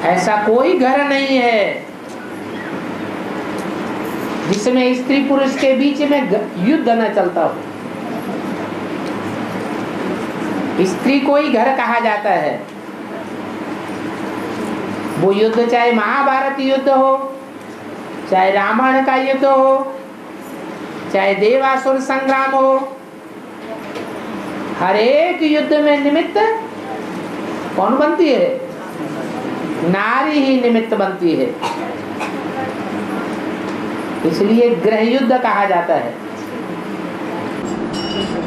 ऐसा कोई घर नहीं है जिसमें स्त्री पुरुष के बीच में युद्ध न चलता हो। स्त्री को ही घर कहा जाता है। वो युद्ध चाहे महाभारत युद्ध हो, चाहे रामायण का युद्ध हो, चाहे देवासुर संग्राम हो, हर एक युद्ध में निमित्त कौन बनती है? नारी ही निमित्त बनती है। इसलिए गृह युद्ध कहा जाता है।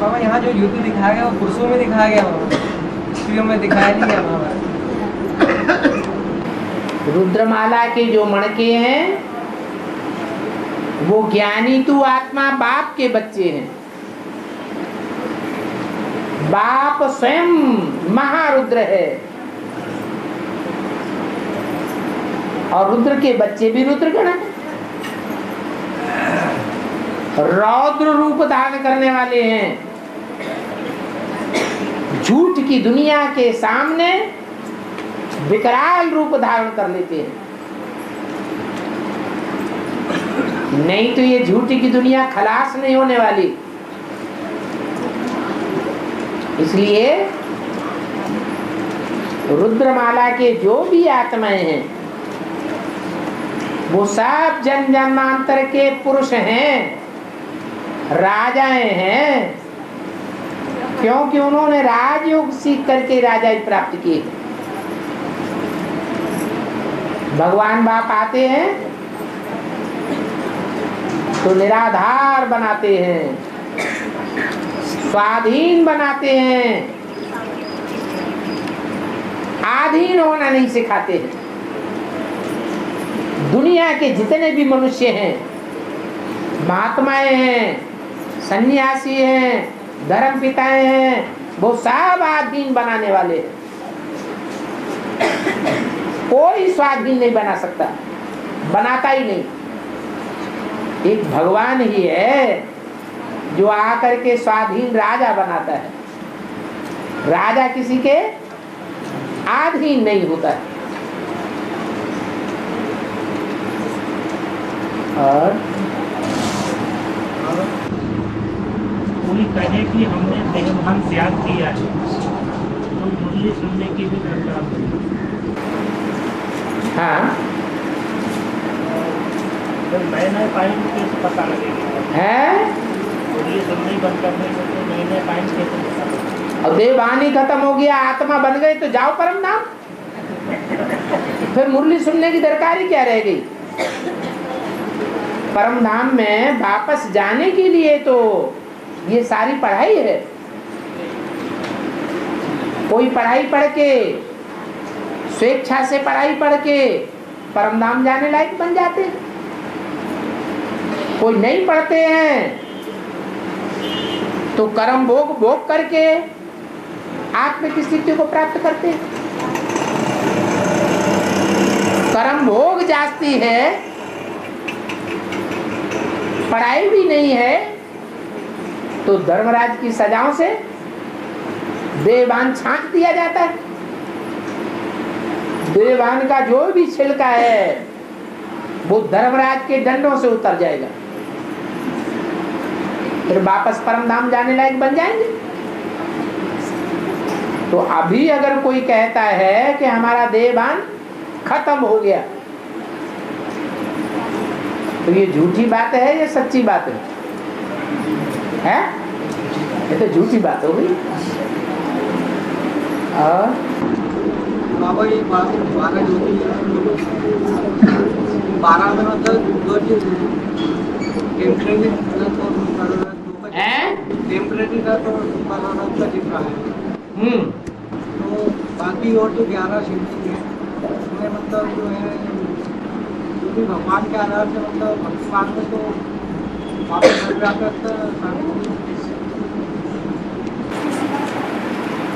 बाबा यहाँ जो युद्ध दिखाया गया वो पुरुषों में दिखाया गया हो, स्त्रियों में दिखाया नहीं गया महाभारत। रुद्रमाला के जो मणके हैं वो ज्ञानी तू आत्मा बाप के बच्चे हैं। बाप स्वयं महारुद्र है और रुद्र के बच्चे भी रुद्रगण हैं। रौद्र रूप धारण करने वाले हैं। झूठ की दुनिया के सामने विकराल रूप धारण कर लेते हैं। नहीं तो ये झूठ की दुनिया खलास नहीं होने वाली। इसलिए रुद्रमाला के जो भी आत्माएं हैं वो सब जन्म जन्मांतर के पुरुष हैं, राजाएं हैं, क्योंकि उन्होंने राजयोग सीख करके राजाई प्राप्त की। भगवान बाप आते हैं तो निराधार बनाते हैं, स्वाधीन बनाते हैं, आधीन होना नहीं सिखाते हैं। दुनिया के जितने भी मनुष्य हैं, महात्माएं हैं, सन्यासी हैं, धर्म पिताएं हैं, वो सब आधीन बनाने वाले हैं। कोई स्वाधीन नहीं बना सकता, बनाता ही नहीं। एक भगवान ही है जो आकर के स्वाधीन राजा बनाता है। राजा किसी के आधीन नहीं होता है। और कोई कहे कि हमने देहभान त्याग किया है तो मुरली सुनने की भी दरकार है। हाँ, जब नए नए पॉइंट कैसे पता लगेगा है मुरली सुनने बंद करने से तो नए नए पॉइंट कैसे पता लगेगा। और देहभान ही खत्म हो गया, आत्मा बन गए तो जाओ परम धाम। फिर मुरली सुनने की दरकार ही क्या रह गई? परम धाम में वापस जाने के लिए तो ये सारी पढ़ाई है। कोई पढ़ाई पढ़ के, स्वेच्छा से पढ़ाई पढ़ के परम धाम जाने लायक बन जाते हैं। कोई नहीं पढ़ते हैं तो कर्म भोग भोग करके आत्म की स्थिति को प्राप्त करते हैं। कर्म भोग जाती है, पढ़ाई भी नहीं है, तो धर्मराज की सजाओं से देवान छांट दिया जाता है। देवान का जो भी छिलका है वो धर्मराज के दंडों से उतर जाएगा, फिर वापस परम धाम जाने लायक बन जाएंगे। तो अभी अगर कोई कहता है कि हमारा देवान खत्म हो गया तो ये झूठी बात है या सच्ची बात है? ये तो झूठी बात हो गई। और बाबा ये 12 12 में मतलब दो चीज टेम्परेरी का तो का दिख रहा है। तो बाकी और जो 11 शिवलिंग है उसमें मतलब जो है जो भी भगवान के आधार से मतलब भक्तिमान में तो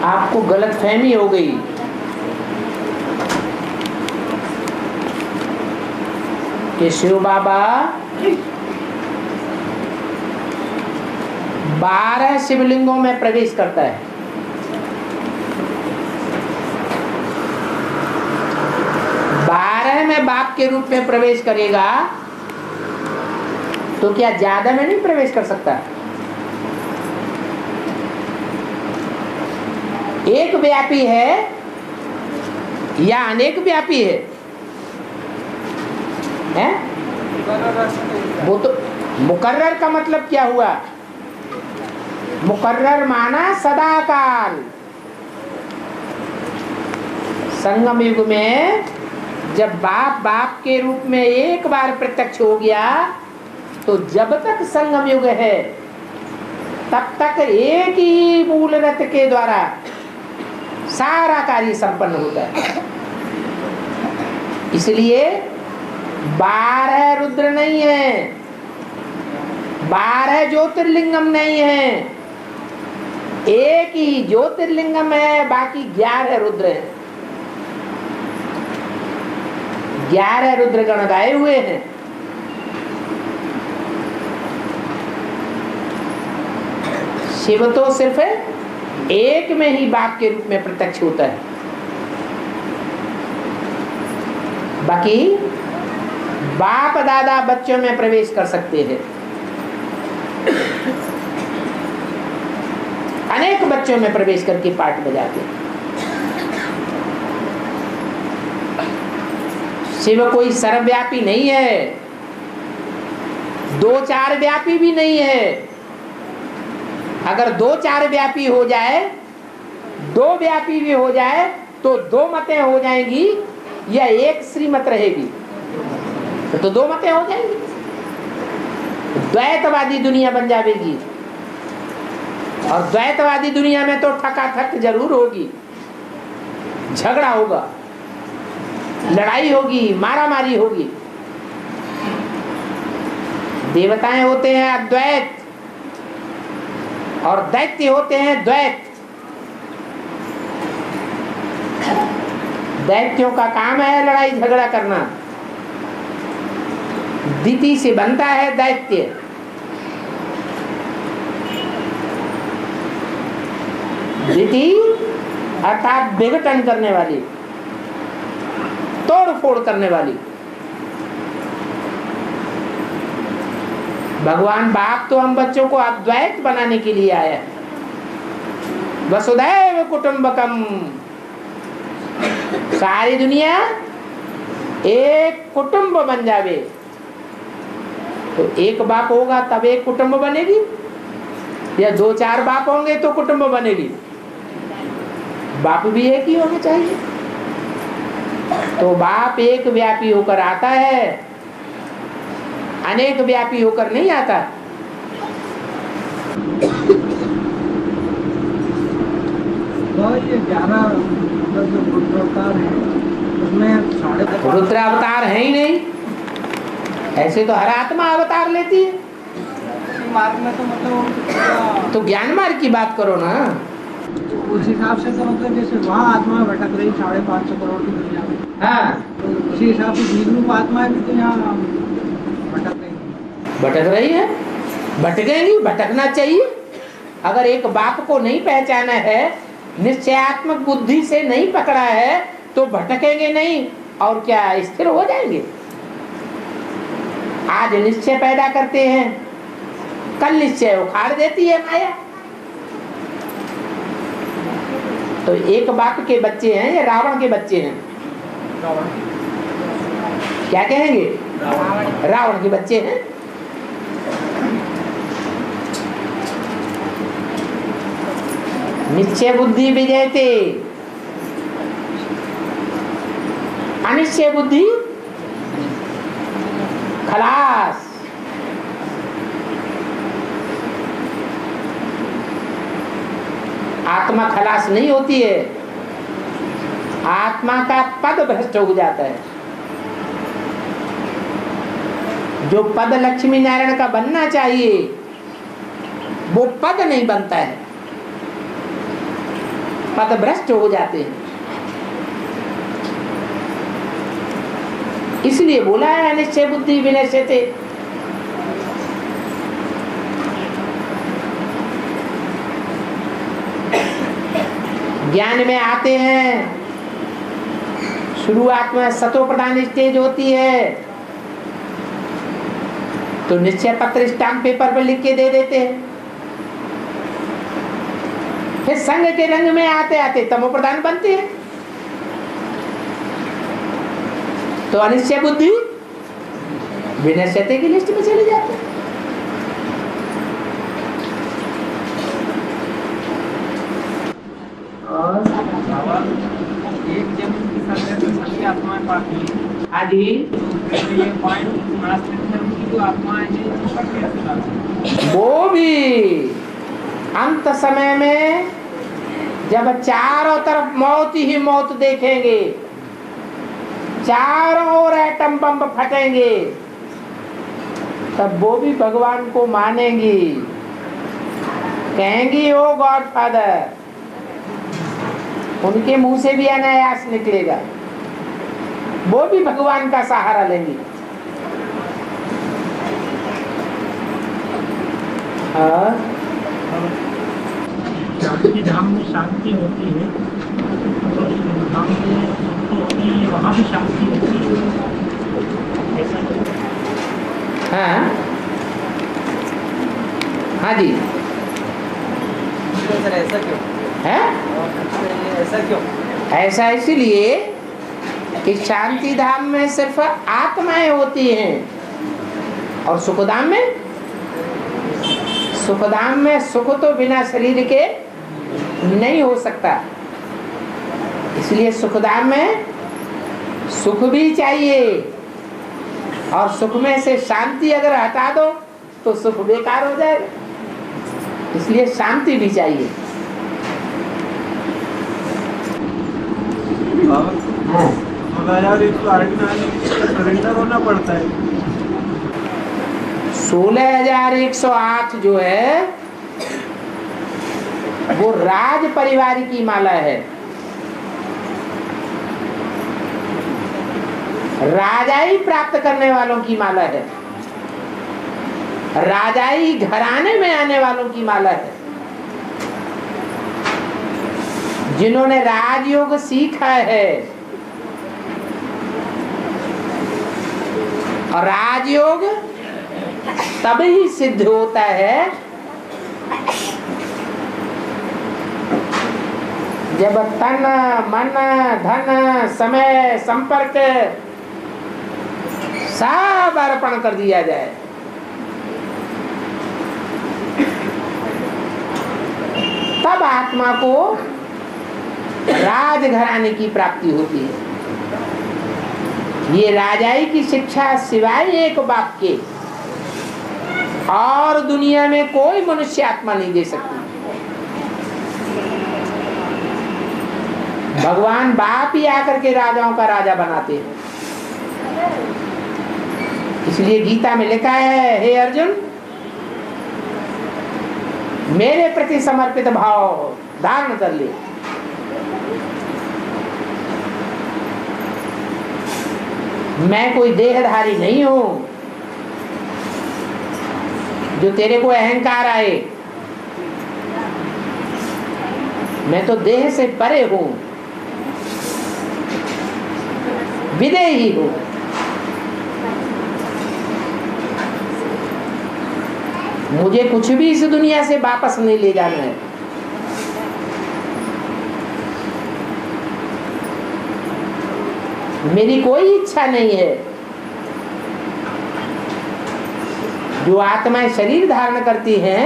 आपको गलतफहमी हो गई। कि शिव बाबा 12 शिवलिंगों में प्रवेश करता है। में बाप के रूप में प्रवेश करेगा तो क्या ज्यादा में नहीं प्रवेश कर सकता? एक व्यापी है या अनेक व्यापी है? वो तो मुकर्रर का मतलब क्या हुआ? मुकर्रर माना सदाकाल। संगम युग में जब बाप बाप के रूप में एक बार प्रत्यक्ष हो गया तो जब तक संगम युग है तब तक एक ही मूल रथ के द्वारा सारा कार्य संपन्न होता है। इसलिए 12 रुद्र नहीं है, 12 ज्योतिर्लिंगम नहीं है, एक ही ज्योतिर्लिंगम है, बाकी 11 रुद्र है। 11 रुद्रगण गाए हुए हैं। शिव तो सिर्फ एक में ही बाप के रूप में प्रत्यक्ष होता है, बाकी बाप दादा बच्चों में प्रवेश कर सकते हैं। अनेक बच्चों में प्रवेश करके पाठ बजाते हैं। शिव कोई सर्वव्यापी नहीं है, 2-4 व्यापी भी नहीं है। अगर 2-4 व्यापी हो जाए, 2 व्यापी भी हो जाए तो 2 मतें हो जाएंगी या एक श्रीमत रहेगी, तो 2 मतें हो जाएंगी। द्वैतवादी दुनिया बन जाएगी और द्वैतवादी दुनिया में तो ठकाठक जरूर होगी, झगड़ा होगा, लड़ाई होगी, मारामारी होगी। देवताएं होते हैं अद्वैत और दैत्य होते हैं द्वैत। दैत्यों का काम है लड़ाई झगड़ा करना, दिति से बनता है दैत्य। दिति अर्थात विघटन करने वाली, तोड़ फोड़ करने वाली। भगवान बाप तो हम बच्चों को अद्वैत बनाने के लिए आया है। वसुधैव कुटुंबकम, सारी दुनिया एक कुटुंब बन जावे। तो एक बाप होगा तब एक कुटुंब बनेगी, या 2-4 बाप होंगे तो कुटुंब बनेगी? बाप भी एक ही होने चाहिए। तो बाप एक व्यापी होकर आता है, अनेक व्यापी होकर नहीं आता। ये 11 रुद्रावतार है, उसमें 12.5 रुद्रावतार है ही नहीं, ऐसे तो हर आत्मा अवतार लेती है। मार्ग में तो मतलब तो ज्ञान मार्ग की बात करो ना। उस हिसाब से तो मतलब जैसे वहाँ आत्मा भटक रही 550 करोड़ की दुनिया में, हाँ, तो उसी हिसाब से जीवरूप आत्माएं भी तो यहाँ भटक रही है, भटकेंगी, भटकना चाहिए। अगर एक बाप को नहीं पहचाना है, निश्चयात्मक बुद्धि से नहीं पकड़ा है, तो भटकेंगे नहीं और क्या स्थिर हो जाएंगे। आज निश्चय पैदा करते हैं, कल निश्चय उखाड़ देती है माया। तो एक बाप के बच्चे हैं या रावण के बच्चे हैं? क्या कहेंगे? रावण के बच्चे हैं। निश्चय बुद्धि विजयते, अनिश्चय बुद्धि खलास। आत्मा खलास नहीं होती है, आत्मा का पद भ्रष्ट हो जाता है। जो पद लक्ष्मी नारायण का बनना चाहिए वो पद नहीं बनता है, पद भ्रष्ट हो जाते हैं। इसलिए बोला है अनिश्चय बुद्धि विनश्यते। ज्ञान में आते हैं, शुरुआत में सतो प्रधान स्टेज होती है तो निश्चय पत्र स्टाम्प पेपर पर लिख के दे देते हैं। फिर संघ के रंग में आते आते तमो प्रधान बनते हैं तो अनिश्चय बुद्धि विनश्यते की लिस्ट में चले जाते हैं। और एक जन्म की संख्या तो सभी आत्माएं पाती हैं। आदि तो ये पॉइंट नास्तिक धर्म की जो आत्माएं हैं उसका कैसे लाते? वो भी अंत समय में जब चारों तरफ मौत ही मौत देखेंगे, चारों ओर एटम बम फटेंगे, तब वो भी भगवान को मानेंगी, कहेंगी ओ गॉड फादर। उनके मुंह से भी अनायास निकलेगा, वो भी भगवान का सहारा लेंगी। शांति धाम में शांति होती है तो धाम में तो होती है, वहाँ भी शांति होती है ऐसा नहीं? हाँ हाँ जी। सर ऐसा क्यों है? ऐसा क्यों? ऐसा इसलिए कि शांति धाम में सिर्फ आत्माएं होती हैं और सुखधाम में सुख तो बिना शरीर के नहीं हो सकता। इसलिए सुखधाम में सुख भी चाहिए और सुख में से शांति अगर हटा दो तो सुख बेकार हो जाएगा, इसलिए शांति भी चाहिए। सरेंडर होना पड़ता है। 16,108 जो है वो राज परिवार की माला है, राजाई प्राप्त करने वालों की माला है, राजाई घराने में आने वालों की माला है, जिन्होंने राजयोग सीखा है। और राजयोग तभी सिद्ध होता है जब तन मन धन समय संपर्क सब अर्पण कर दिया जाए। तब आत्मा को राजघराने की प्राप्ति होती है। ये राजाई की शिक्षा सिवाय एक बाप के और दुनिया में कोई मनुष्य आत्मा नहीं दे सकती। भगवान बाप ही आकर के राजाओं का राजा बनाते हैं। इसलिए गीता में लिखा है, हे अर्जुन मेरे प्रति समर्पित भाव धारण कर ले। मैं कोई देहधारी नहीं हूं जो तेरे को अहंकार आए। मैं तो देह से परे हूं, विदेही हूं। मुझे कुछ भी इस दुनिया से वापस नहीं ले जाना है। मेरी कोई इच्छा नहीं है। जो आत्माएं शरीर धारण करती हैं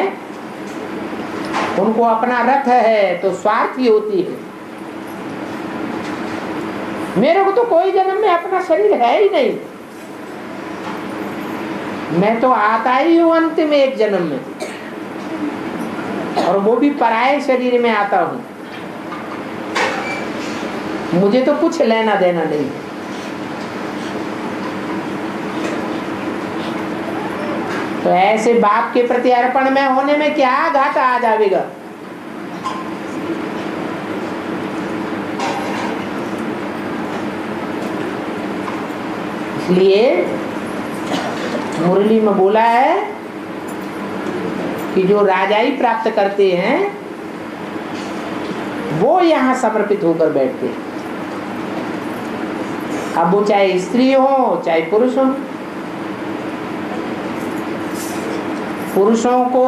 उनको अपना रथ है तो स्वार्थी होती है। मेरे को तो कोई जन्म में अपना शरीर है ही नहीं। मैं तो आता ही हूं अंतिम एक जन्म में, और वो भी पराये शरीर में आता हूं। मुझे तो कुछ लेना देना नहीं। तो ऐसे बाप के प्रति अर्पण में होने में क्या घाटा आ जाएगा। इसलिए मुरली में बोला है कि जो राजाई प्राप्त करते हैं वो यहाँ समर्पित होकर बैठते हैं। अब वो चाहे स्त्री हो चाहे पुरुष हो। पुरुषों को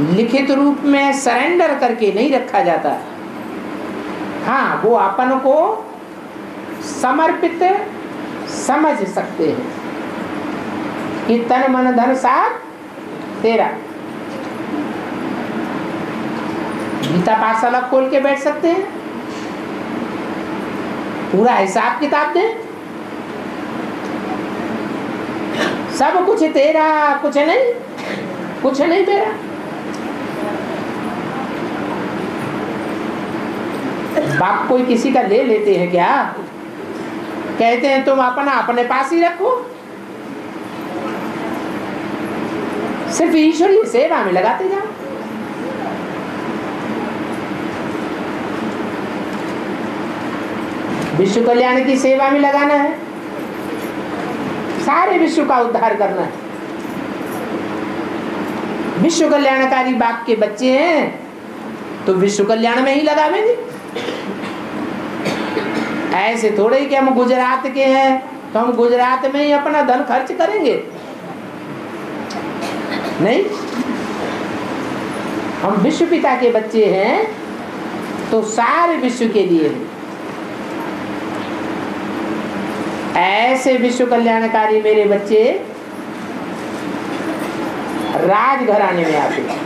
लिखित रूप में सरेंडर करके नहीं रखा जाता। हाँ, वो अपन को समर्पित समझ सकते हैं कि तन मन धन सब तेरा। गीता पाठशाला खोल के बैठ सकते हैं, पूरा हिसाब किताब दे, सब कुछ तेरा, कुछ नहीं तेरा। बाप कोई किसी का ले लेते हैं क्या? कहते हैं तुम अपने पास ही रखो, सिर्फ ईश्वरीय सेवा में लगाते जाओ। विश्व कल्याण की सेवा में लगाना है, सारे विश्व का उद्धार करना है। विश्व कल्याणकारी बाप के बच्चे हैं तो विश्व कल्याण में ही लगावेंगे। ऐसे थोड़े ही कि हम गुजरात के हैं तो हम गुजरात में ही अपना धन खर्च करेंगे, नहीं। हम विश्व पिता के बच्चे हैं तो सारे विश्व के लिए हैं। ऐसे विश्व कल्याणकारी मेरे बच्चे राजघराने में आते हैं।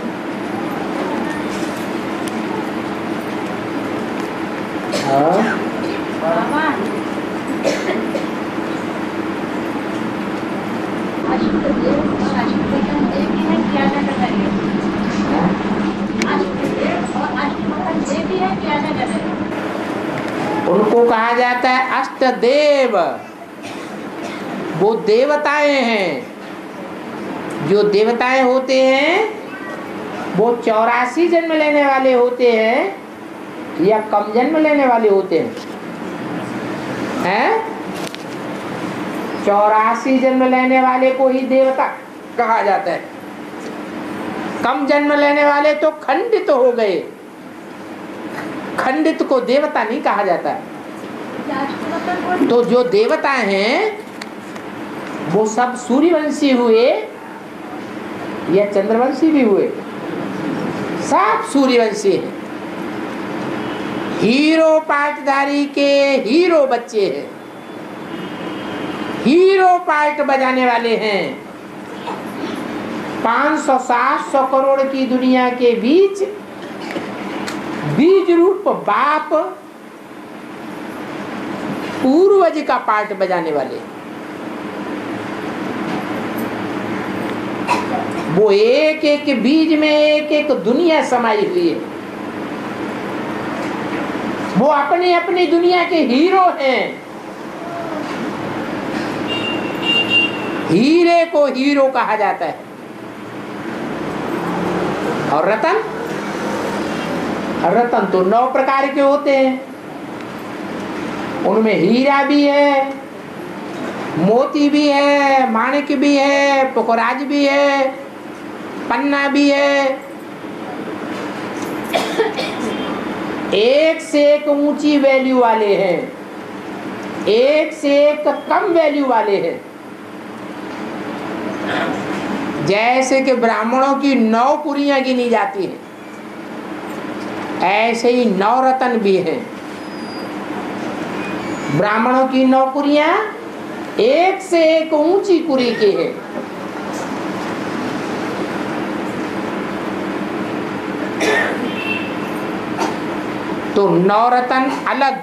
उनको कहा जाता है अष्टदेव। वो देवताएं हैं। जो देवताएं होते हैं वो 84 जन्म लेने वाले होते हैं या कम जन्म लेने वाले होते हैं? 84 जन्म लेने वाले को ही देवता कहा जाता है। कम जन्म लेने वाले तो खंडित हो गए, खंडित को देवता नहीं कहा जाता। तो जो देवता हैं वो सब सूर्यवंशी हुए या चंद्रवंशी भी हुए, सब सूर्यवंशी हैं। हीरो पार्टधारी के हीरो बच्चे हैं, हीरो पार्ट बजाने वाले हैं। 500-700 करोड़ की दुनिया के बीच बीज रूप बाप पूर्वज का पार्ट बजाने वाले। वो एक एक बीज में एक एक दुनिया समाई हुई है। वो अपनी अपनी दुनिया के हीरो हैं। हीरे को हीरो कहा जाता है। और रतन, रतन तो 9 प्रकार के होते हैं। उनमें हीरा भी है, मोती भी है, माणिक भी है, पुखराज भी है, पन्ना भी है। एक से एक ऊंची वैल्यू वाले हैं, एक से एक कम वैल्यू वाले हैं। जैसे कि ब्राह्मणों की 9 पुरियां गिनी जाती हैं, ऐसे ही 9 रतन भी हैं। ब्राह्मणों की 9 कुरियां एक से एक ऊंची कुरी की है। तो 9 रतन अलग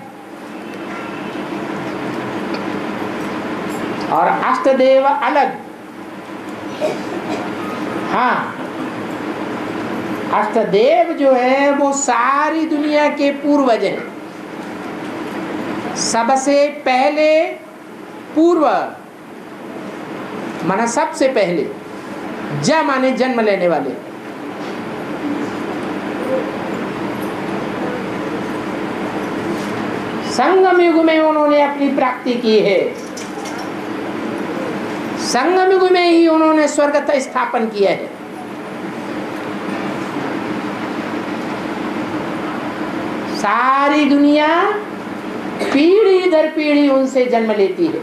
और अष्टदेव अलग। हाँ, अष्टदेव जो है वो सारी दुनिया के पूर्वज हैं। सबसे पहले पूर्व माना सबसे पहले, ज माने जन्म लेने वाले। संगम युग में उन्होंने अपनी प्राप्ति की है। संगम युग में ही उन्होंने स्वर्ग का स्थापन किया है। सारी दुनिया पीढ़ी पीढ़ी दर पीढ़ी उनसे जन्म लेती है।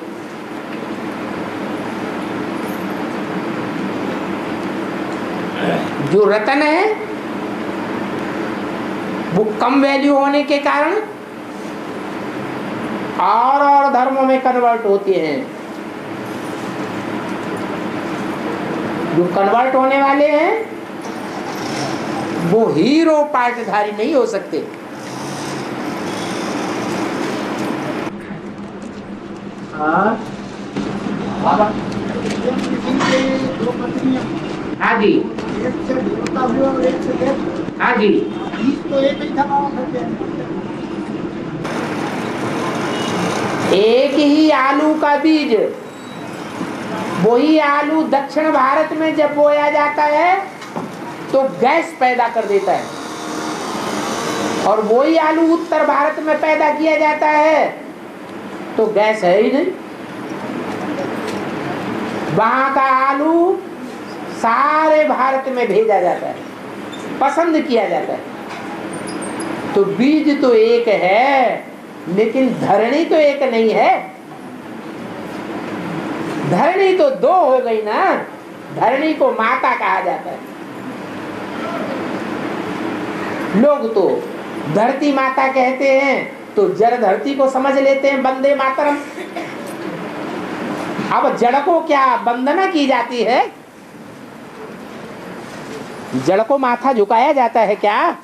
जो रतन है वो कम वैल्यू होने के कारण और धर्मों में कन्वर्ट होते हैं। जो कन्वर्ट होने वाले हैं वो हीरो पार्टधारी नहीं हो सकते। हाँ जी, एक से ढूंढता भी और एक से देख। हाँ जी, बीज तो एक ही था ना एक ही आलू का बीज, वही आलू दक्षिण भारत में जब बोया जाता है तो गैस पैदा कर देता है, और वही आलू उत्तर भारत में पैदा किया जाता है तो गैस है ही नहीं। वहां का आलू सारे भारत में भेजा जाता है, पसंद किया जाता है। तो बीज तो एक है लेकिन धरणी तो एक नहीं है। धरणी तो दो हो गई ना। धरणी को माता कहा जाता है। लोग तो धरती माता कहते हैं तो जड़ धरती को समझ लेते हैं, वंदे मातरम। अब जड़ को क्या वंदना की जाती है? जड़ को माथा झुकाया जाता है क्या?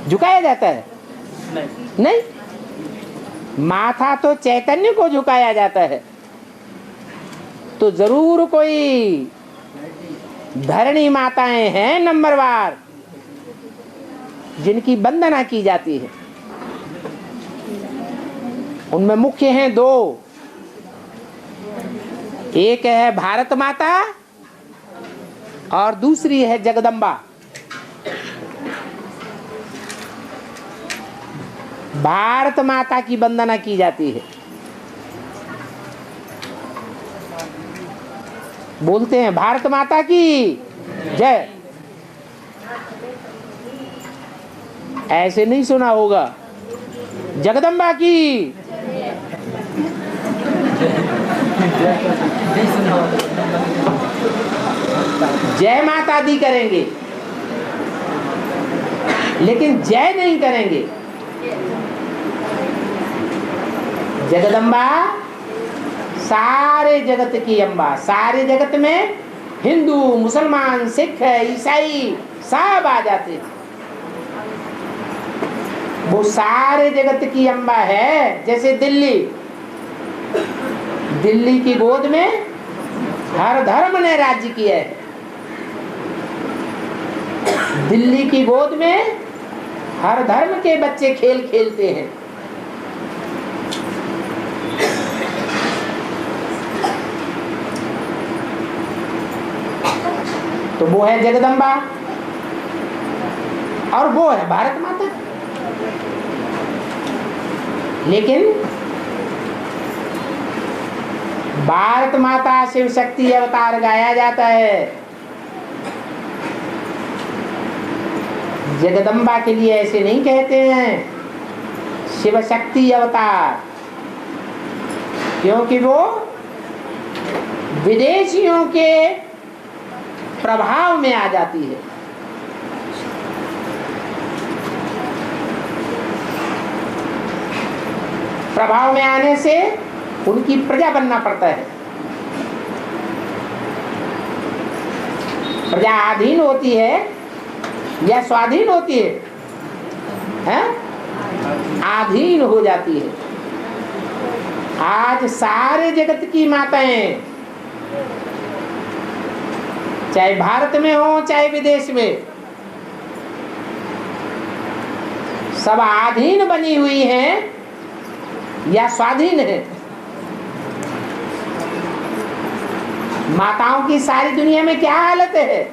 झुकाया जाता है? नहीं। माथा तो चैतन्य को झुकाया जाता है। तो जरूर कोई धरणी माताएं हैं नंबरवार जिनकी वंदना की जाती है। उनमें मुख्य हैं दो। एक है भारत माता और दूसरी है जगदम्बा। भारत माता की वंदना की जाती है। बोलते हैं भारत माता की जय। ऐसे नहीं सुना होगा, जगदम्बा की। जय माता दी करेंगे लेकिन जय नहीं करेंगे। जगदम्बा सारे जगत की अम्बा। सारे जगत में हिंदू, मुसलमान, सिख, ईसाई सब आ जाते हैं। वो सारे जगत की अम्बा है। जैसे दिल्ली की गोद में हर धर्म ने राज्य किया है। दिल्ली की गोद में हर धर्म के बच्चे खेल खेलते हैं। तो वो है जगदम्बा और वो है भारत माता। लेकिन भारत माता शिव शक्ति अवतार गाया जाता है। जगदम्बा के लिए ऐसे नहीं कहते हैं शिव शक्ति अवतार, क्योंकि वो विदेशियों के प्रभाव में आ जाती है। प्रभाव में आने से उनकी प्रजा बनना पड़ता है। प्रजा अधीन होती है या स्वाधीन होती है? अधीन हो जाती है। आज सारे जगत की माताएं, चाहे भारत में हो चाहे विदेश में, सब अधीन बनी हुई हैं या स्वाधीन है? माताओं की सारी दुनिया में क्या हालत है?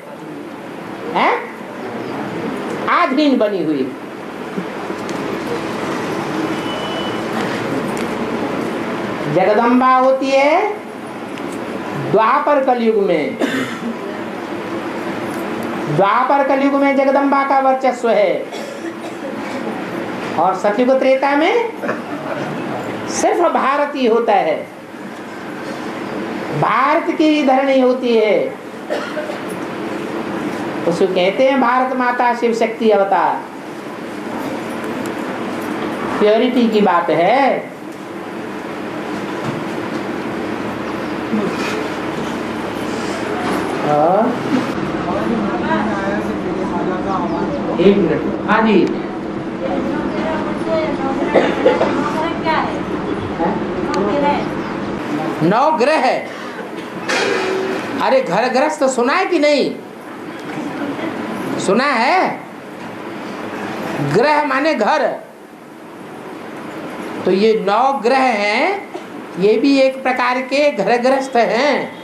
अधीन बनी हुई। जगदम्बा होती है द्वापर कलयुग में। द्वापर कलयुग में जगदम्बा का वर्चस्व है। और सतयुग त्रेता में सिर्फ भारत ही होता है, भारत की इधर नहीं होती है। उसको कहते हैं भारत माता शिव शक्ति अवतार। प्योरिटी की बात है। एक मिनट, हाँ जी। नौ ग्रह है। अरे घर ग्रस्त तो सुना है कि नहीं? सुना है? ग्रह माने घर। तो ये 9 ग्रह हैं, ये भी एक प्रकार के घर ग्रस्त हैं।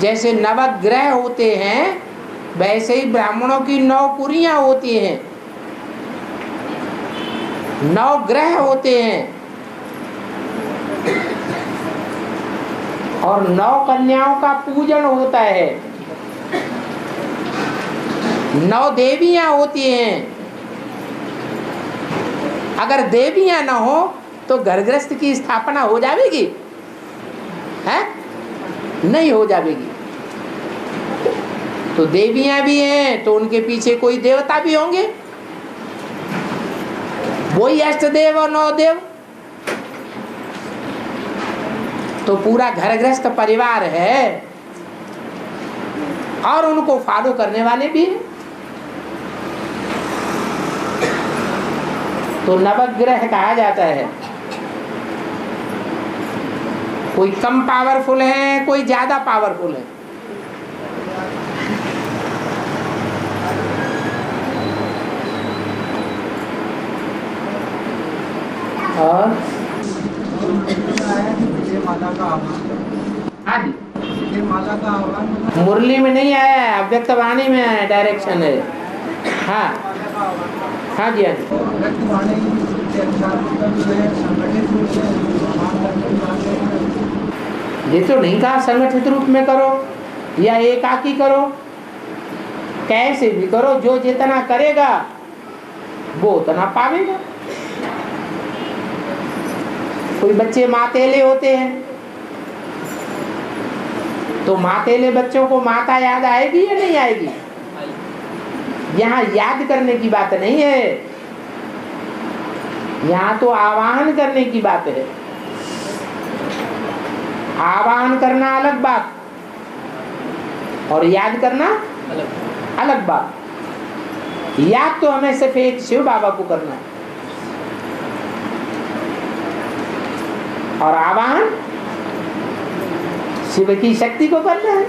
जैसे नवग्रह होते हैं वैसे ही ब्राह्मणों की 9 कुरियां होती हैं, 9 ग्रह होते हैं और 9 कन्याओं का पूजन होता है, 9 देवियां होती हैं। अगर देवियां न हो तो घर गृहस्थ की स्थापना हो जाएगी? है नहीं हो जाएगी। तो देवियां भी हैं तो उनके पीछे कोई देवता भी होंगे, वही अष्ट देव और 9 देव। तो पूरा घर गृहस्थ परिवार है और उनको फॉलो करने वाले भी हैं। तो नवग्रह कहा जाता है। कोई कम पावरफुल है, कोई ज्यादा पावरफुल है। और माला का आह्वान, हाँ जी, माला का आह्वान मुरली में नहीं आया है, अव्यक्त वाणी में है, डायरेक्शन है। हाँ हाँ जी, हाँ जी। अव्यक्त वाणी के अनुसार संगठित रूप से ये तो नहीं कहा संगठित रूप में करो या एकाकी करो, कैसे भी करो, जो जितना करेगा वो उतना पावेगा। कोई बच्चे मातेले होते हैं तो मातेले बच्चों को माता याद आएगी या नहीं आएगी? यहाँ याद करने की बात नहीं है, यहाँ तो आवाहन करने की बात है। आवाहन करना अलग बात और याद करना अलग बात। याद तो हमें सिर्फ एक शिव बाबा को करना है और आवाहन शिव की शक्ति को करना है।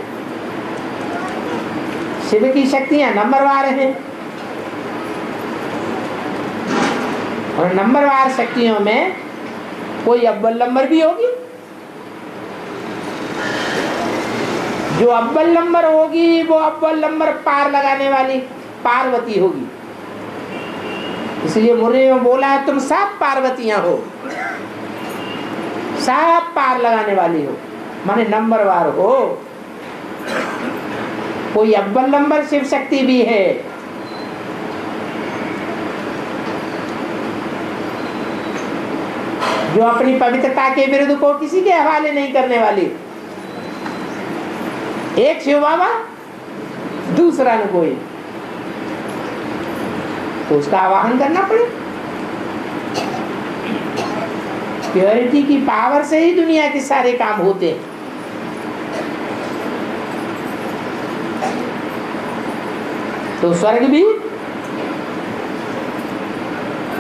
शिव की शक्तियां नंबरवार हैं और नंबरवार शक्तियों में कोई अव्वल नंबर भी होगी। जो अव्वल नंबर होगी वो अव्वल नंबर पार लगाने वाली पार्वती होगी। इसलिए मुरली में बोला है तुम सब पार्वतियां हो, सब पार लगाने वाली हो, माने नंबरवार हो। कोई अव्वल नंबर शिव शक्ति भी है। जो अपनी पवित्रता के विरुद्ध को किसी के हवाले नहीं करने वाली। एक शिव बाबा, दूसरा न कोई, तो उसका आवाहन करना पड़े। प्योरिटी की पावर से ही दुनिया के सारे काम होते हैं। तो स्वर्ग भी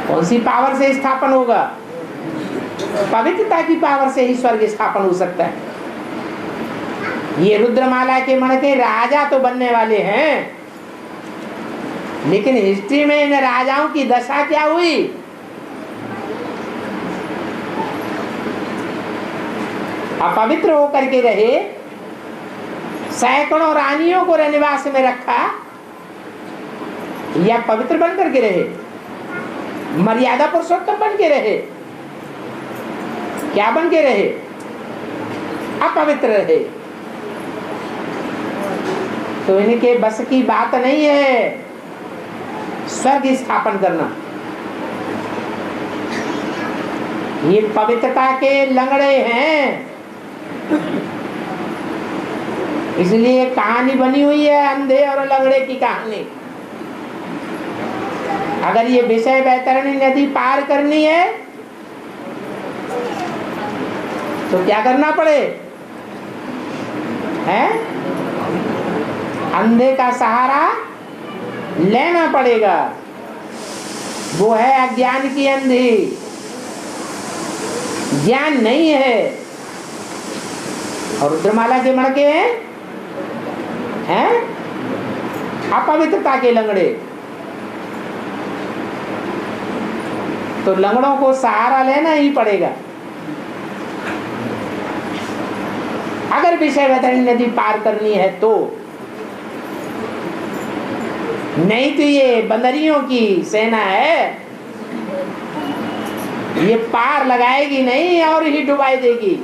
कौन सी पावर से स्थापन होगा? पवित्रता की पावर से ही स्वर्ग स्थापन हो सकता है। ये रुद्रमाला के मण के राजा तो बनने वाले हैं, लेकिन हिस्ट्री में इन राजाओं की दशा क्या हुई? अपवित्र होकर के रहे, सैकड़ों रानियों को रनिवास में रखा, या पवित्र बन करके रहे, मर्यादा पुरुषोत्तम बन के रहे? क्या बन के रहे? अपवित्र रहे। तो इनके बस की बात नहीं है स्वर्ग स्थापन करना। ये पवित्रता के लंगड़े हैं। इसलिए कहानी बनी हुई है अंधे और लंगड़े की कहानी। अगर ये विषय वैतरणी नदी पार करनी है तो क्या करना पड़े? हैं? अंधे का सहारा लेना पड़ेगा। वो है अज्ञान की अंधी, ज्ञान नहीं है। और रुद्रमाला के मणके हैं अपवित्रता के लंगड़े। तो लंगड़ों को सहारा लेना ही पड़ेगा अगर विषय वैतरणी नदी पार करनी है तो। नहीं तो ये बंदरियों की सेना है, ये पार लगाएगी नहीं और ही डुबाई देगी।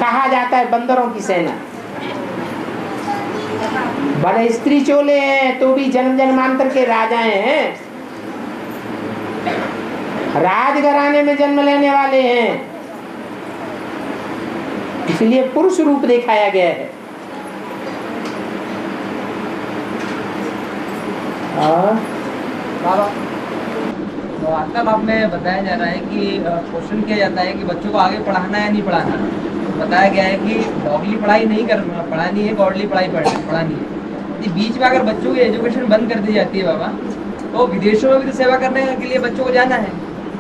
कहा जाता है बंदरों की सेना। बड़े स्त्री चोले हैं तो भी जन्म जन्मांतर के राजाएं हैं, राजघराने में जन्म लेने वाले हैं। इसलिए पुरुष रूप दिखाया गया है। तो आजकल आपने बताया जा रहा है कि क्वेश्चन किया जाता है कि बच्चों को आगे पढ़ाना है या नहीं पढ़ाना। तो बताया गया है कि डॉगली पढ़ाई नहीं करना, पढ़ानी है, गॉडली पढ़ाई पढ़ानी है। यदि बीच में अगर बच्चों की एजुकेशन बंद कर दी जाती है बाबा, तो विदेशों में भी तो सेवा करने के लिए बच्चों को जाना है,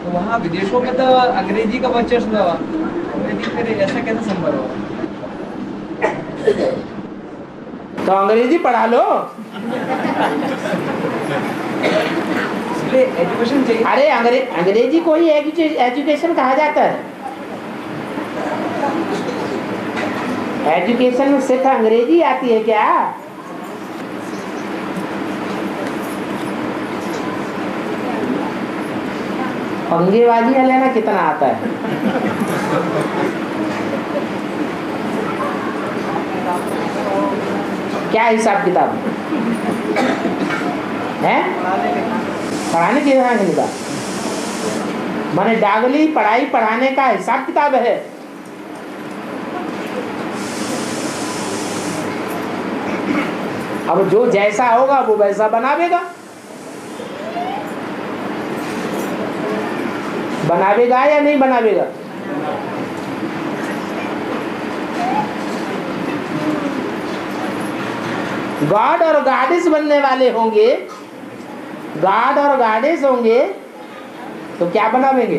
तो वहाँ विदेशों में तो अंग्रेजी का वर्चस्व बाबा, फिर ऐसा कैसे संभव होगा? तो अंग्रेजी पढ़ा लो। एजुकेशन चाहिए। अरे अंग्रेजी को ही एजुकेशन कहा जाता है। एजुकेशन में सिर्फ अंग्रेजी आती है क्या? पंगेबाजी लेना कितना आता है? क्या हिसाब किताब है? पढ़ाने के हिसाब माने डागली पढ़ाई पढ़ाने का हिसाब किताब है। अब जो जैसा होगा वो वैसा बनावेगा या नहीं बनावेगा? गॉड और गॉडेस बनने वाले होंगे, गॉड और गॉडेस होंगे तो क्या बनावेंगे?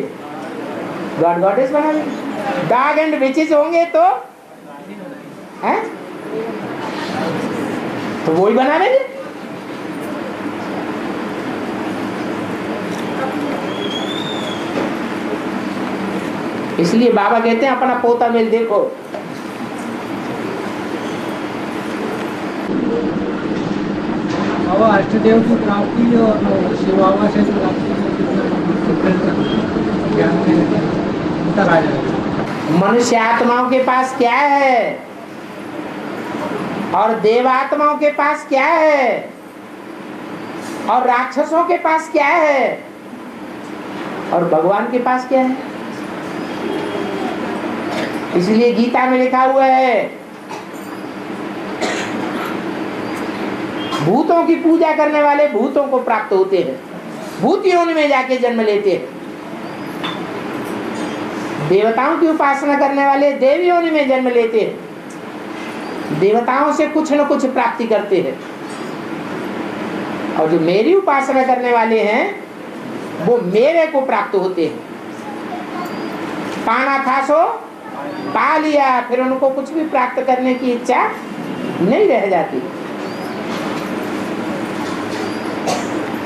गॉड गॉडेस बनावेंगे। डॉग एंड विचेस होंगे तो हैं? तो वही बनावेंगे। इसलिए बाबा कहते हैं अपना पोता मेल देखो। बाबा अष्टदेव की प्राप्ति और शिव बाबा से प्राप्ति ज्ञान में अंतर आ जाएगा। मनुष्य आत्माओं के पास क्या है और देवात्माओं के पास क्या है और राक्षसों के पास क्या है और भगवान के पास क्या है? इसलिए गीता में लिखा हुआ है भूतों की पूजा करने वाले भूतों को प्राप्त होते हैं, भूत योनि में जाके जन्म लेते हैं। देवताओं की उपासना करने वाले देव योनि में जन्म लेते हैं, देवताओं से कुछ न कुछ प्राप्ति करते हैं। और जो मेरी उपासना करने वाले हैं वो मेरे को प्राप्त होते हैं। पाना था सो पा लिया, फिर उनको कुछ भी प्राप्त करने की इच्छा नहीं रह जाती।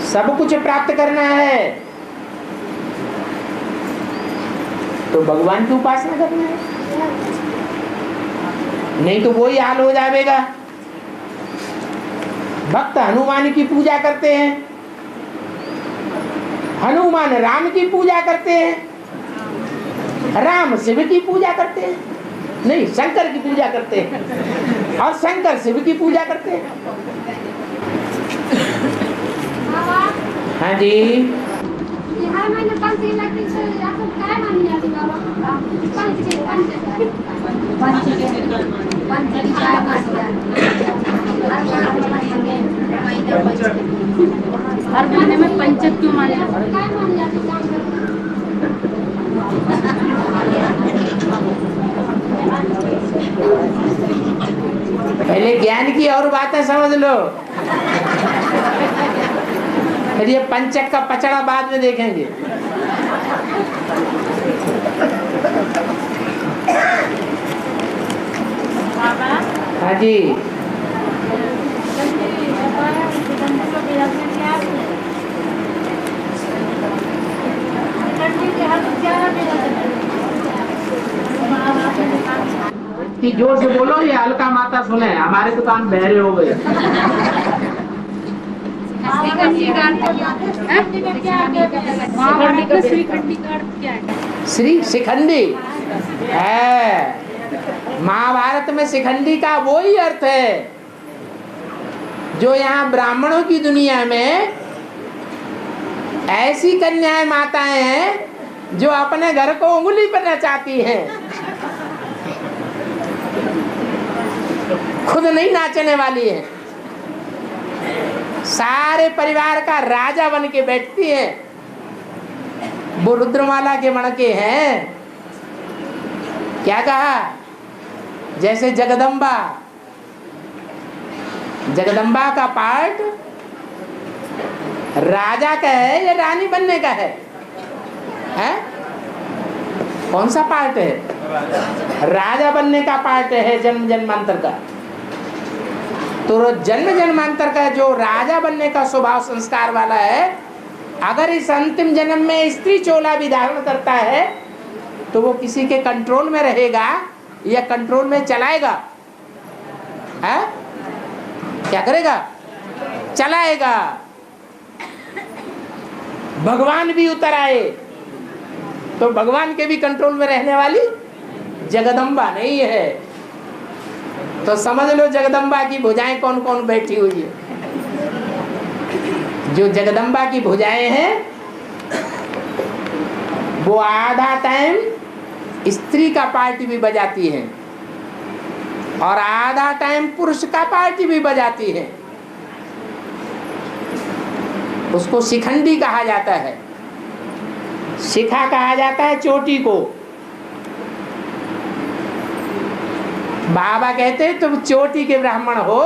सब कुछ प्राप्त करना है तो भगवान की उपासना करना है, नहीं तो वही हाल हो जाएगा। भक्त हनुमान की पूजा करते हैं, हनुमान राम की पूजा करते हैं, राम शिव की पूजा करते हैं, नहीं शंकर की पूजा करते हैं, और शंकर शिव की पूजा करते हैं। हाँ जी, हर महीने 5 इलेक्ट्रिक से आपको काय मानी जाती बाबा? 5 हर महीने में पंचायत क्यों मानी जाती? काय मानी जाती काम करके? पहले ज्ञान की और बातें समझ लो, फिर ये पंचक का पचड़ा बाद में देखेंगे। हाँ जी, कि जोर से बोलो, ये अलका माता सुने, हमारे तो कान बहरे हो गए। श्री शिखंडी है, महाभारत में शिखंडी का वो ही अर्थ है जो यहाँ ब्राह्मणों की दुनिया में ऐसी कन्याएं माताएं हैं जो अपने घर को उंगली पर नचाती हैं, खुद नहीं नाचने वाली है, सारे परिवार का राजा बन के बैठती है। वो रुद्रमाला के मणके हैं। क्या कहा? जैसे जगदम्बा, जगदम्बा का पार्ट राजा का है या रानी बनने का है? हैं? कौन सा पार्ट है? राजा बनने का पार्ट है जन्म जन्मांतर का। तो जन्म जन्मांतर का जो राजा बनने का स्वभाव संस्कार वाला है, अगर इस अंतिम जन्म में स्त्री चोला भी धारण करता है तो वो किसी के कंट्रोल में रहेगा या कंट्रोल में चलाएगा? है? क्या करेगा? चलाएगा। भगवान भी उतर आए तो भगवान के भी कंट्रोल में रहने वाली जगदम्बा नहीं है। तो समझ लो जगदम्बा की भुजाएं कौन कौन बैठी हुई है। जो जगदम्बा की भुजाएं हैं वो आधा टाइम स्त्री का पार्टी भी बजाती हैं और आधा टाइम पुरुष का पार्टी भी बजाती है। उसको शिखंडी कहा जाता है। शिखा कहा जाता है चोटी को। बाबा कहते तुम चोटी के ब्राह्मण हो,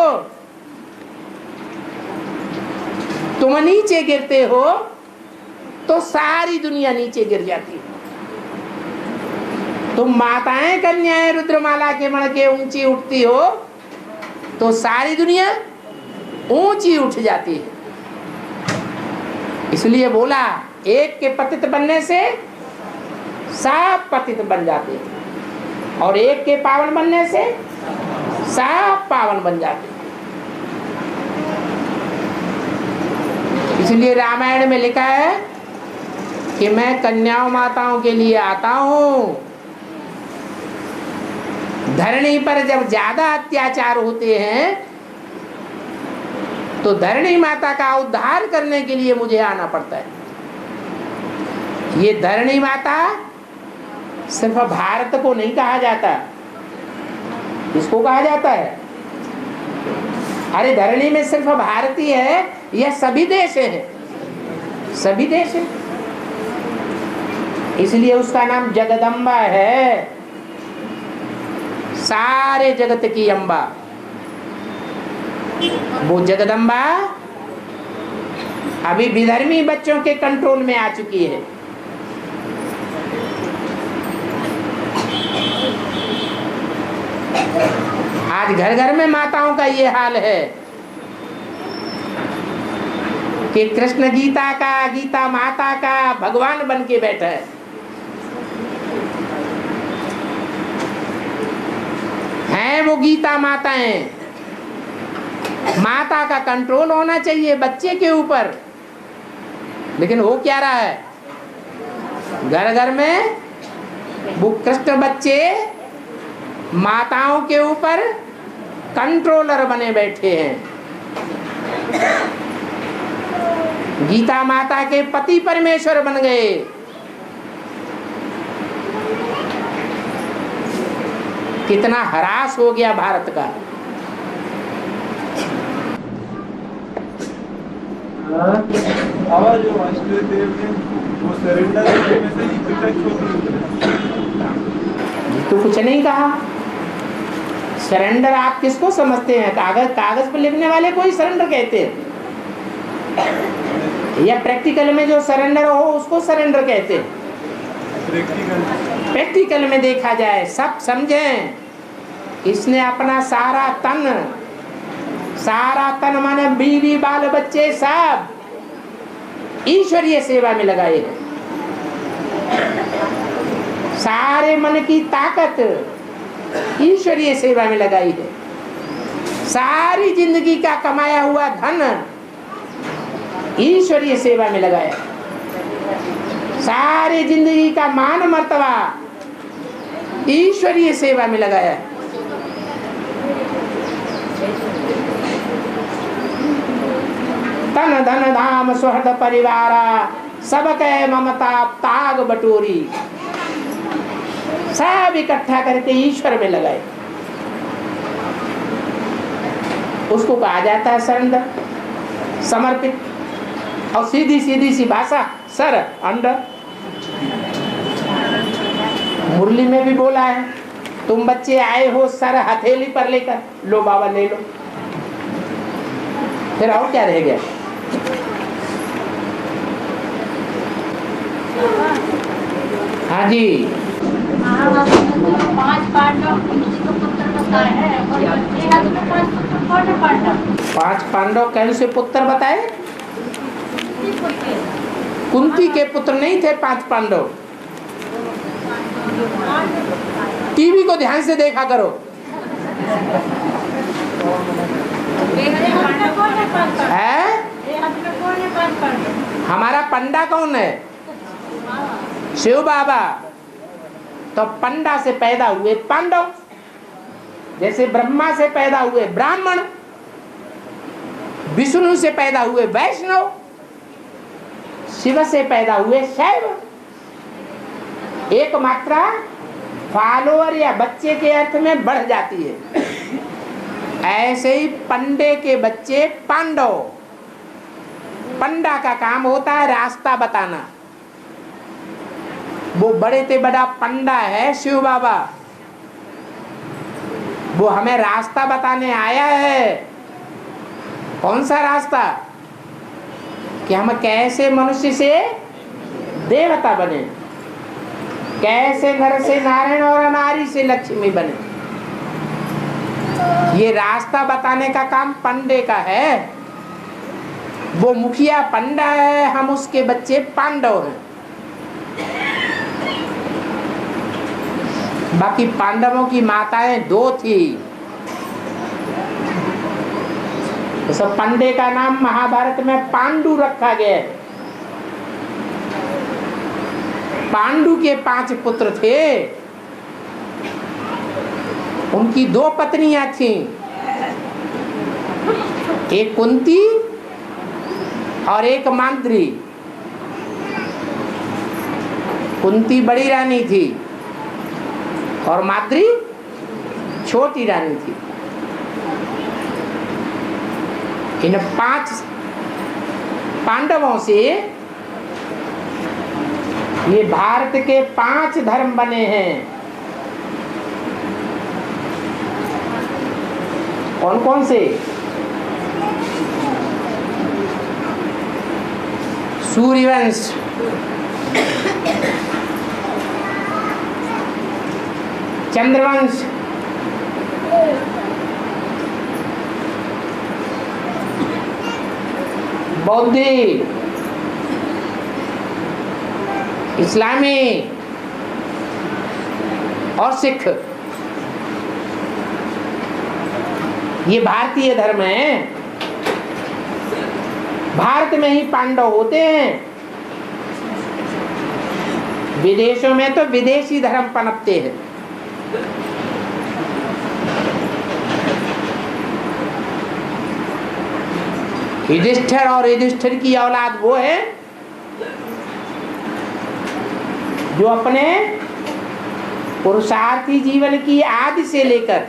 तुम नीचे गिरते हो तो सारी दुनिया नीचे गिर जाती है। तुम माताएं कन्याएं रुद्रमाला के मण के ऊंची उठती हो तो सारी दुनिया ऊंची उठ जाती है। इसलिए बोला एक के पतित बनने से सब पतित बन जाते हैं और एक के पावन बनने से सब पावन बन जाते हैं। इसलिए रामायण में लिखा है कि मैं कन्याओं माताओं के लिए आता हूँ। धरणी पर जब ज्यादा अत्याचार होते हैं तो धरणी माता का उद्धार करने के लिए मुझे आना पड़ता है। ये धरणी माता सिर्फ भारत को नहीं कहा जाता, इसको कहा जाता है। अरे धरणी में सिर्फ भारत ही है या सभी देश हैं? सभी देश हैं। इसलिए उसका नाम जगदम्बा है, सारे जगत की अम्बा। वो जगदम्बा अभी विधर्मी बच्चों के कंट्रोल में आ चुकी है। आज घर घर में माताओं का ये हाल है कि कृष्ण गीता का, गीता माता का भगवान बन के बैठा है वो गीता माताएं। माता का कंट्रोल होना चाहिए बच्चे के ऊपर, लेकिन हो क्या रहा है? घर घर में वो कृष्ण बच्चे माताओं के ऊपर कंट्रोलर बने बैठे हैं। गीता माता के पति परमेश्वर बन गए। कितना ह्रास हो गया भारत का। आवाज जो वासुदेव देव ने वो सरेंडर में से ही तो कुछ नहीं कहा। सरेंडर आप किसको समझते हैं? कागज पर लिखने वाले को ही सरेंडर कहते हैं, या प्रैक्टिकल में जो सरेंडर हो उसको सरेंडर कहते हैं। प्रैक्टिकल में देखा जाए, सब समझें, इसने अपना सारा तन माने बीवी बाल बच्चे सब ईश्वरीय सेवा में लगाए हैं। सारे मन की ताकत ईश्वरीय सेवा में लगाई है। सारी जिंदगी का कमाया हुआ धन ईश्वरीय सेवा में लगाया। सारी जिंदगी का मान मर्तबा ईश्वरीय सेवा में लगाया। तन धन धाम सुहृद परिवारा सबके ममता ताग बटोरी। सब इकट्ठा करके ईश्वर में लगाए। उसको कहा जाता है सरेंडर, समर्पित। और सीधी सीधी सी भाषा, सर अंडर। मुरली में भी बोला है, तुम बच्चे आए हो सर हथेली पर लेकर, लो बाबा ले लो। फिर और क्या रह गया? हाँ जी। 5 पांडव किसी को पुत्र बताए हैं और 5 पुत्र कौन है पांडव? 5 पांडव कौन से पुत्र बताए? कुंती के पुत्र नहीं थे 5 पांडव। टीवी को ध्यान से देखा करो। है? हमारा पंडा कौन है? शिव बाबा। तो पंडा से पैदा हुए पांडव, जैसे ब्रह्मा से पैदा हुए ब्राह्मण, विष्णु से पैदा हुए वैष्णव, शिव से पैदा हुए शैव। एक मात्रा फॉलोअर या बच्चे के अर्थ में बढ़ जाती है। ऐसे ही पंडे के बच्चे पांडव। पंडा का काम होता है रास्ता बताना। वो बड़े से बड़ा पंडा है शिव बाबा, वो हमें रास्ता बताने आया है। कौन सा रास्ता? कि हम कैसे मनुष्य से देवता बने, कैसे नर से नारायण और नारी से लक्ष्मी बने। ये रास्ता बताने का काम पंडे का है। वो मुखिया पंडा है, हम उसके बच्चे पांडव हैं। बाकी पांडवों की माताएं 2 थी। तो पंडे का नाम महाभारत में पांडु रखा गया है। पांडु के 5 पुत्र थे। उनकी 2 पत्नियां थीं, एक कुंती और एक माद्री। कुंती बड़ी रानी थी और माद्री छोटी रानी थी। इन 5 पांडवों से ये भारत के 5 धर्म बने हैं। कौन कौन से? सूर्यवंश, चंद्रवंश, बौद्धि, इस्लामी और सिख। ये भारतीय धर्म है। भारत में ही पांडव होते हैं। विदेशों में तो विदेशी धर्म पनपते हैं। युधिष्ठिर और युधिष्ठिर की औलाद वो है जो अपने पुरुषार्थी जीवन की आदि से लेकर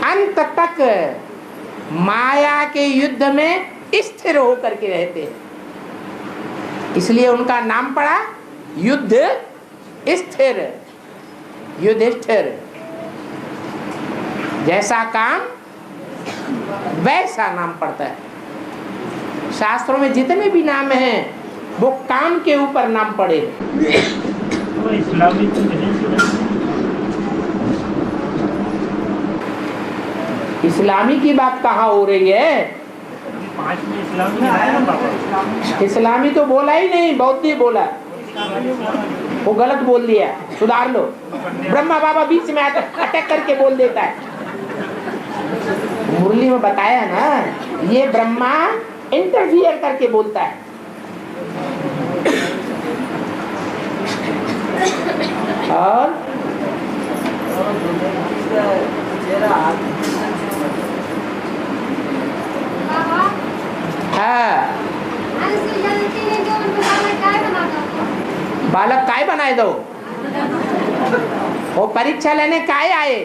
अंत तक माया के युद्ध में स्थिर होकर के रहते हैं। इसलिए उनका नाम पड़ा युद्ध स्थिर, युधिष्ठिर। जैसा काम वैसा नाम पड़ता है। शास्त्रों में जितने भी नाम हैं वो काम के ऊपर नाम पड़े। तो इस्लामी तो नहीं सुना। इस्लामी की बात कहाँ हो रही है? 5 में इस्लामी आया ना बाबा। इस्लामी तो बोला ही नहीं, बौद्ध ही बोला। वो गलत बोल दिया, सुधार लो। ब्रह्मा बाबा बीच में अटैक करके बोल देता है। मुरली में बताया ना, ये ब्रह्मा इंटरफियर करके बोलता है। और बाबा हाँ, ऐसी गलती नहीं जो उनको बालक काय बना दो। बालक काय बनाए दो। वो परीक्षा लेने काय आए,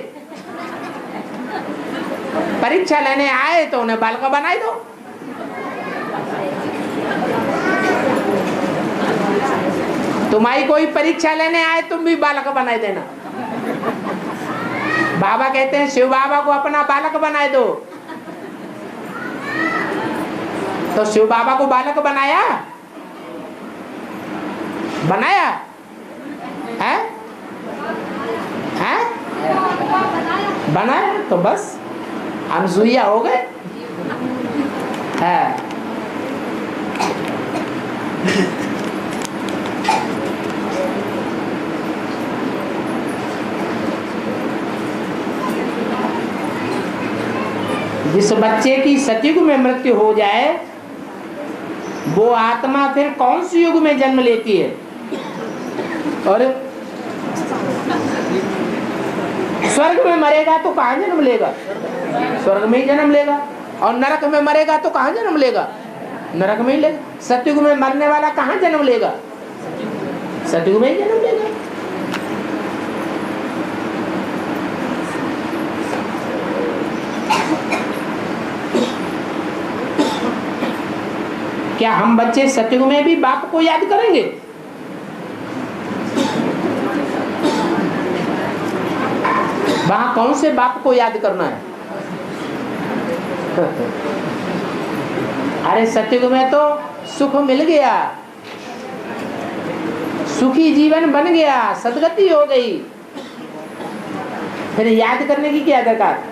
परीक्षा लेने आए तो उन्हें बालक बनाए दो। तुम्हारी कोई परीक्षा लेने आए तुम भी बालक बनाए देना। बाबा कहते हैं शिव बाबा को अपना बालक बनाए दो। तो शिव बाबा को बालक बनाया, बनाया है, हैं? बनाया तो बस अनसुईया हो गए। है जिस बच्चे की सतयुग में मृत्यु हो जाए वो आत्मा फिर कौन सी युग में जन्म लेती है? और स्वर्ग में मरेगा तो कहाँ जन्म लेगा? स्वर्ग में ही जन्म लेगा। और नरक में मरेगा तो कहाँ जन्म लेगा? नरक में ही लेगा। सतयुग में मरने वाला कहाँ जन्म लेगा? सतयुग में ही जन्म लेगा। क्या हम बच्चे सतयुग में भी बाप को याद करेंगे? वहां कौन से बाप को याद करना है? अरे सतयुग में तो सुख मिल गया, सुखी जीवन बन गया, सदगति हो गई, फिर याद करने की क्या दरकार?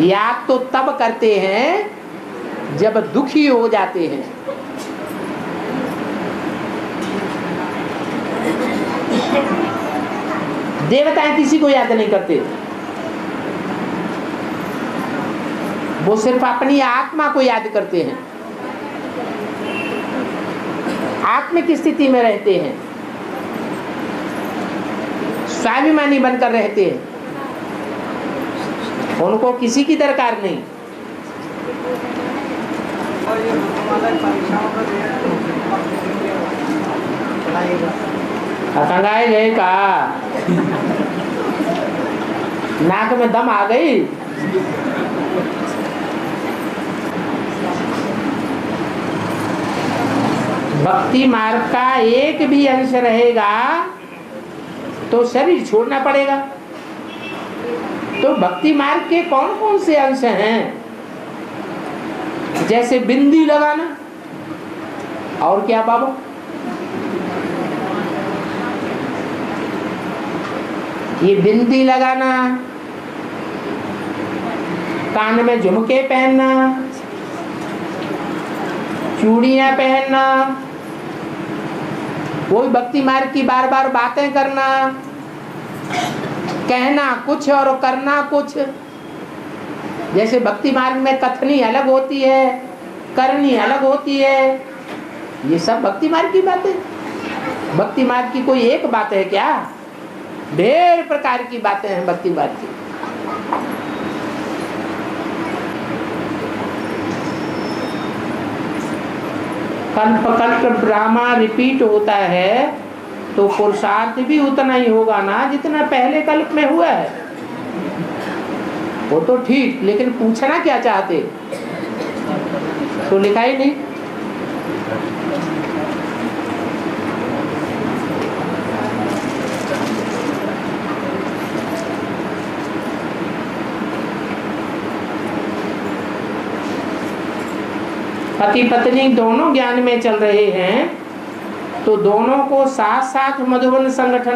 याद तो तब करते हैं जब दुखी हो जाते हैं। देवताएं किसी को याद नहीं करते, वो सिर्फ अपनी आत्मा को याद करते हैं, आत्मिक स्थिति में रहते हैं, स्वाभिमानी बनकर रहते हैं। उनको किसी की दरकार नहीं। और ये हमारे परीक्षाओं का कंगाए गए का नाक में दम आ गई। भक्ति मार्ग का एक भी अंश रहेगा तो शरीर छोड़ना पड़ेगा। तो भक्ति मार्ग के कौन कौन से अंश हैं? जैसे बिंदी लगाना, और क्या बाबा? ये बिंदी लगाना, कान में झुमके पहनना, चूड़ियां पहनना, कोई भक्ति मार्ग की बार बार बातें करना, कहना कुछ और करना कुछ। जैसे भक्ति मार्ग में कथनी अलग होती है, करनी अलग होती है, ये सब भक्ति मार्ग की बातें। भक्ति मार्ग की कोई एक बात है क्या? ढेर प्रकार की बातें हैं भक्ति मार्ग की। कल्प कल्प ड्रामा रिपीट होता है तो पुरुषार्थ भी उतना ही होगा ना जितना पहले कल्प में हुआ है। वो तो ठीक, लेकिन पूछना क्या चाहते तो लिखा ही नहीं। पति पत्नी दोनों ज्ञान में चल रहे हैं तो दोनों को साथ साथ मधुबन संगठन